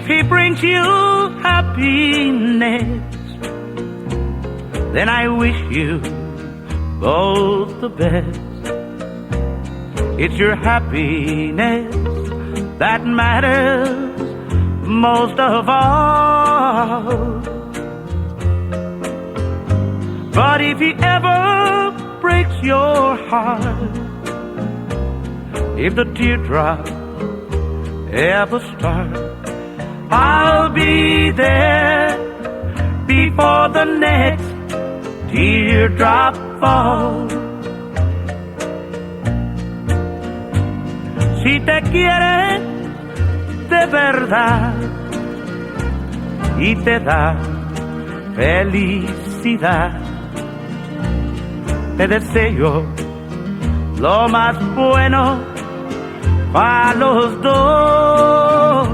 he brings you happiness, then I wish you both the best. It's your happiness that matters most of all. But if he ever breaks your heart, if the teardrop ever start, I'll be there before the next teardrop falls. Si te quiere de verdad y te da felicidad, te deseo lo más bueno para los dos.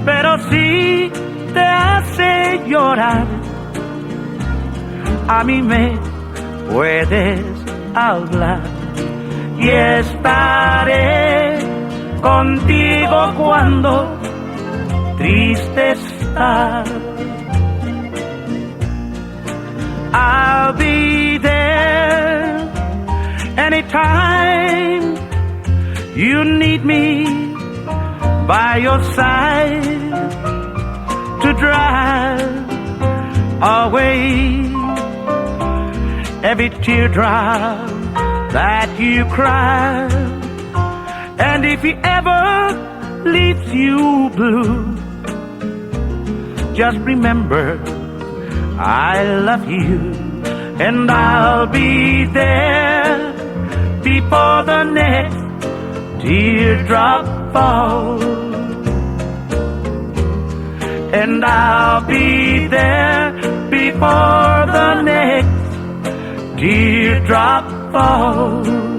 Pero si te hace llorar, a mí me puedes hablar y estaré contigo cuando triste estás. I'll be there anytime you need me, by your side to drive away every teardrop that you cry. And if he ever leaves you blue, just remember I love you, and I'll be there before the next teardrop falls. And I'll be there before the next teardrop falls.